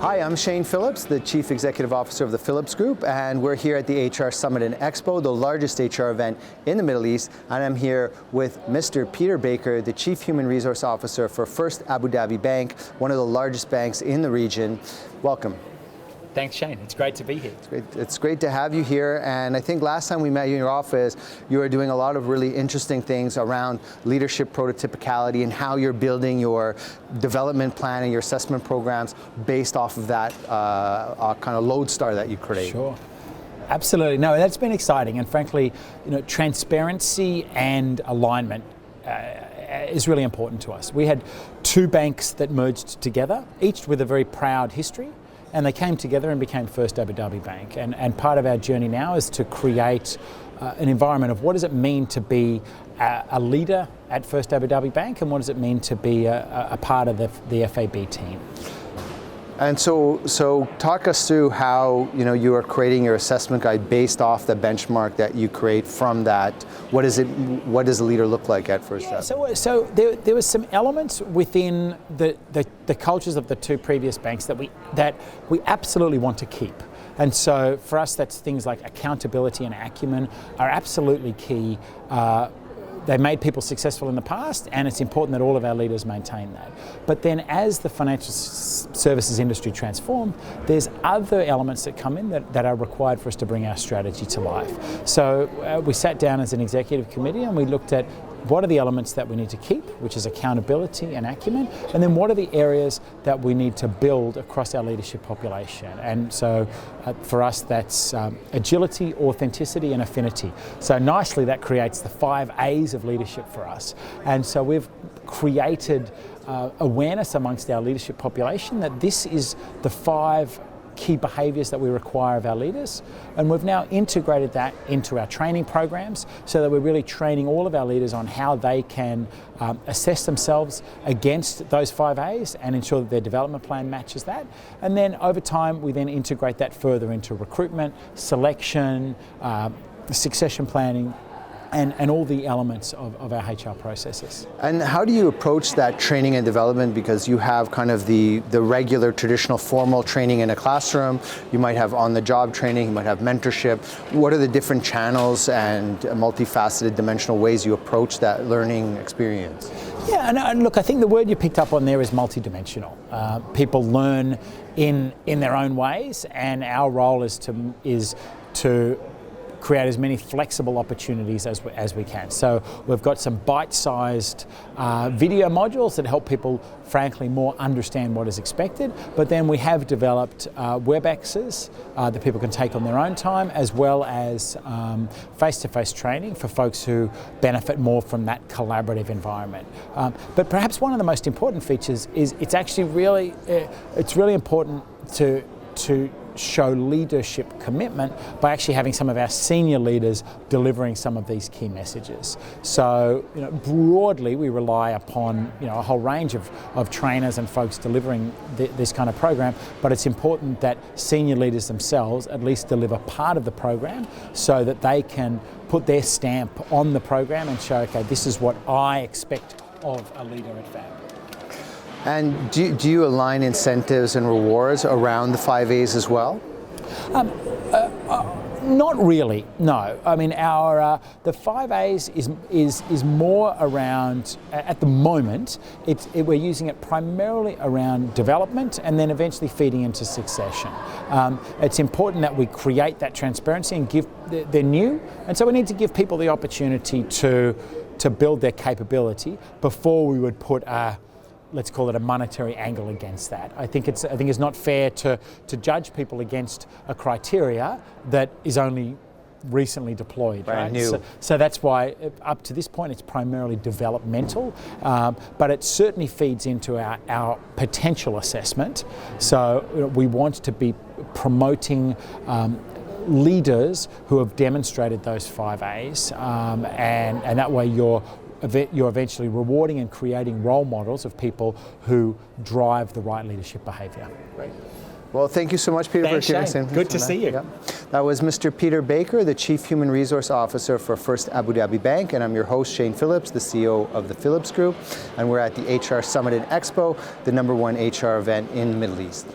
Hi, I'm Shane Phillips, the Chief Executive Officer of the Phillips Group, and we're here at the HR Summit and Expo, the largest HR event in the Middle East, and I'm here with Mr. Peter Baker, the Chief Human Resource Officer for First Abu Dhabi Bank, one of the largest banks in the region. Welcome. Thanks, Shane. It's great to be here. It's great to have you here, and I think last time we met you in your office, you were doing a lot of really interesting things around leadership prototypicality and how you're building your development plan and your assessment programs based off of that kind of lodestar that you create. Sure. Absolutely. No, that's been exciting, and frankly, transparency and alignment is really important to us. We had two banks that merged together, each with a very proud history. And they came together and became First Abu Dhabi Bank. And part of our journey now is to create an environment of what does it mean to be a leader at First Abu Dhabi Bank, and what does it mean to be a part of the FAB team. And so talk us through how you are creating your assessment guide based off the benchmark that you create from that. What does a leader look like at First Abu? So there was some elements within the cultures of the two previous banks that we absolutely want to keep. And so for us, that's things like accountability and acumen are absolutely key. They made people successful in the past, and it's important that all of our leaders maintain that. But then as the financial services industry transformed, there's other elements that come in that are required for us to bring our strategy to life. So we sat down as an executive committee and we looked at what are the elements that we need to keep, which is accountability and acumen, and then what are the areas that we need to build across our leadership population. And so for us, that's agility, authenticity, and affinity. So nicely, that creates the 5 A's of leadership for us. And so we've created awareness amongst our leadership population that this is the 5 key behaviours that we require of our leaders, and we've now integrated that into our training programs so that we're really training all of our leaders on how they can assess themselves against those 5 A's and ensure that their development plan matches that. And then over time we then integrate that further into recruitment, selection, succession planning, and all the elements of our HR processes. And how do you approach that training and development? Because you have kind of the regular traditional formal training in a classroom, you might have on-the-job training, you might have mentorship. What are the different channels and multifaceted dimensional ways you approach that learning experience? Yeah, and look, I think the word you picked up on there is multidimensional. People learn in their own ways, and our role is to create as many flexible opportunities as we can. So we've got some bite-sized video modules that help people, frankly, more understand what is expected, but then we have developed WebExes that people can take on their own time, as well as face-to-face training for folks who benefit more from that collaborative environment. But perhaps one of the most important features is it's actually really important to show leadership commitment by actually having some of our senior leaders delivering some of these key messages. So broadly we rely upon a whole range of trainers and folks delivering this kind of program, but it's important that senior leaders themselves at least deliver part of the program so that they can put their stamp on the program and show, okay, this is what I expect of a leader at FAB. And do you align incentives and rewards around the 5 A's as well? Not really, no. I mean, the 5 A's is more around, at the moment, we're using it primarily around development and then eventually feeding into succession. It's important that we create that transparency and they're new, and so we need to give people the opportunity to build their capability before we would put let's call it a monetary angle against that. I think it's not fair to judge people against a criteria that is only recently deployed. Brand new. So that's why up to this point it's primarily developmental, but it certainly feeds into our potential assessment. So we want to be promoting leaders who have demonstrated those 5 A's, and that way you're eventually rewarding and creating role models of people who drive the right leadership behaviour. Great. Well, thank you so much, Peter. Thanks, Shane. Good to see you. Yep. That was Mr. Peter Baker, the Chief Human Resource Officer for First Abu Dhabi Bank, and I'm your host, Shane Phillips, the CEO of the Phillips Group, and we're at the HR Summit and Expo, the #1 HR event in the Middle East.